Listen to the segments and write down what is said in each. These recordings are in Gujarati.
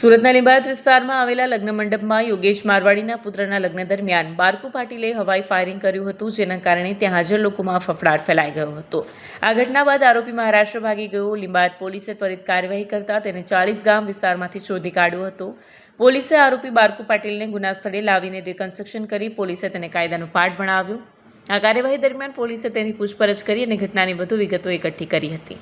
સુરતના લિંબાયત વિસ્તારમાં આવેલા લગ્ન મંડપમાં યોગેશ મારવાડીના પુત્રના લગ્ન દરમિયાન બારકુ પાટીલે હવાઈ ફાયરિંગ કર્યું હતું, જેના કારણે ત્યાં હાજર લોકોમાં ફફડાટ ફેલાઈ ગયો હતો. આ ઘટના બાદ આરોપી મહારાષ્ટ્ર ભાગી ગયો. લિંબાયત પોલીસે ત્વરિત કાર્યવાહી કરતા તેને 40 ગામ વિસ્તારમાંથી શોધી કાઢ્યો હતો. પોલીસે આરોપી બારકુ પાટીલને ગુના સ્થળે લાવીને રિકન્સ્ટ્રક્શન કરી પોલીસે તેને કાયદાનો પાઠ ભણાવ્યો. આ કાર્યવાહી દરમિયાન પોલીસે તેની પૂછપરછ કરી અને ઘટનાની વધુ વિગતો એકઠી કરી હતી.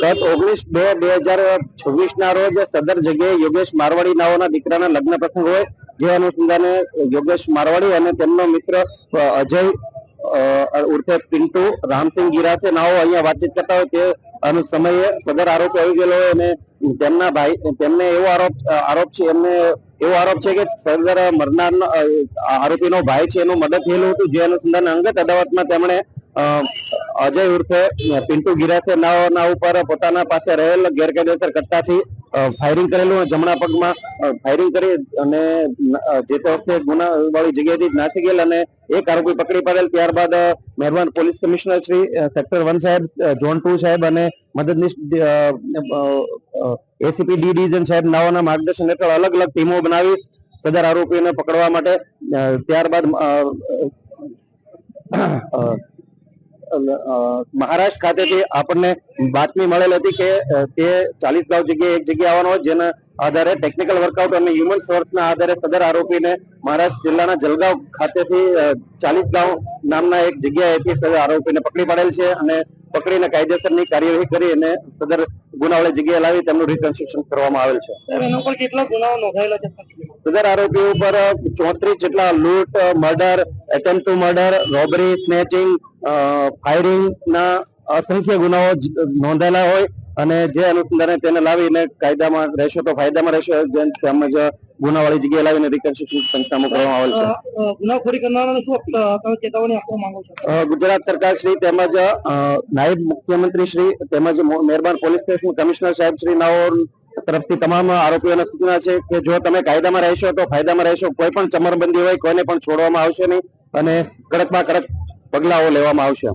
ગત 19/2/2026 ના રોજ સદર જગ્યાએ યોગેશ મારવાડી નાઓના દીકરાના લગ્ન પ્રસંગ હોય, જે અનુસંધાને યોગેશ મારવાડી અને તેમનો મિત્ર અજય ઉર્ફે પિન્ટુ રામસિંહ ગિરાસે નાઓ અહીંયા વાતચીત કરતા હોય તે સમયે સદર આરોપી આવી ગયેલો હોય અને તેમના ભાઈ તેમને એવો આરોપ છે કે સદર મરનાર આરોપીનો ભાઈ છે એનું મર્ડર થયેલું હતું, જે અનુસંધાને અંગત અદાવતમાં તેમણે અજય ઉર્ફે પિન્ટુ ગિરાસે નાઓના ઉપર પોતાના પાસે રહેલ ગેરકાયદેસર કટ્ટાથી ફાયરિંગ કરેલું, જમણા પગમાં ફાયરિંગ કરી અને જે તે વખતે ગુનાવાળી જગ્યાએથી નાસી ગયેલ અને એક આરોપી પકડી પાડેલ. ત્યારબાદ મહેરબાન પોલીસ કમિશનર શ્રી સેક્ટર 1 સાહેબ, ઝોન 2 સાહેબ અને મદદનીશ એસીપી ડી ડિવિઝન સાહેબ નાઓના માર્ગદર્શન હેઠળ અલગ અલગ ટીમો બનાવી સદર આરોપીઓને પકડવા માટે ત્યારબાદ મહારાષ્ટ્ર ખાતેથી આપણને બાતમી મળેલ હતી કે તે 40 ગાંવ જગ્યાએ એક જગ્યા આવવાનો હોય, જેના આધારે ટેકનિકલ વર્કઆઉટ અને હ્યુમન સોર્સના આધારે સદર આરોપીને મહારાષ્ટ્ર જિલ્લાના જલગાંવ ખાતેથી 40 ગાંવ નામના એક જગ્યાએથી સદર આરોપીને પકડી પાડેલ છે અને પકડીને કાયદેસરની કાર્યવાહી કરી અને સદર ગુનાવાળી જગ્યાએ લાવી તેમનું રિકન્સ્ટ્રક્શન કરવામાં આવેલ છે. એના ઉપર કેટલા ગુનાઓ નોંધાયેલા છે? સદર આરોપી ઉપર 34 જેટલા લૂંટ, murder, attempt two murder, robbery, snatching, firing ના અસંખ્ય ગુનાઓ નોંધાયેલા હોય અને જે અનુસંધાને તેને લાવીને કાયદામાં રહેશો તો ફાયદામાં રહેશો, તેમજ ગુનાવાળી જગ્યાએ લાવીને રિકન્સ્ટ્રક્શન પંચનામું કરવામાં આવેલ છે. ગુનાખોરી કરનારાને શું તમે ચેતવણી આપવા માંગો છો? ગુજરાત સરકાર શ્રી તેમજ નાયબ મુખ્યમંત્રી શ્રી તેમજ મહેરબાન પોલીસ સ્ટેશન કમિશનર સાહેબ શ્રી નાઓ તરફથી તમામ આરોપીઓને સૂચના છે કે જો તમે કાયદામાં રહેશો તો ફાયદામાં રહેશો. કોઈ પણ ચમરબંધી હોય કોઈને પણ છોડવામાં આવશે નહીં અને કડકમાં કડક પગલાઓ લેવામાં આવશે.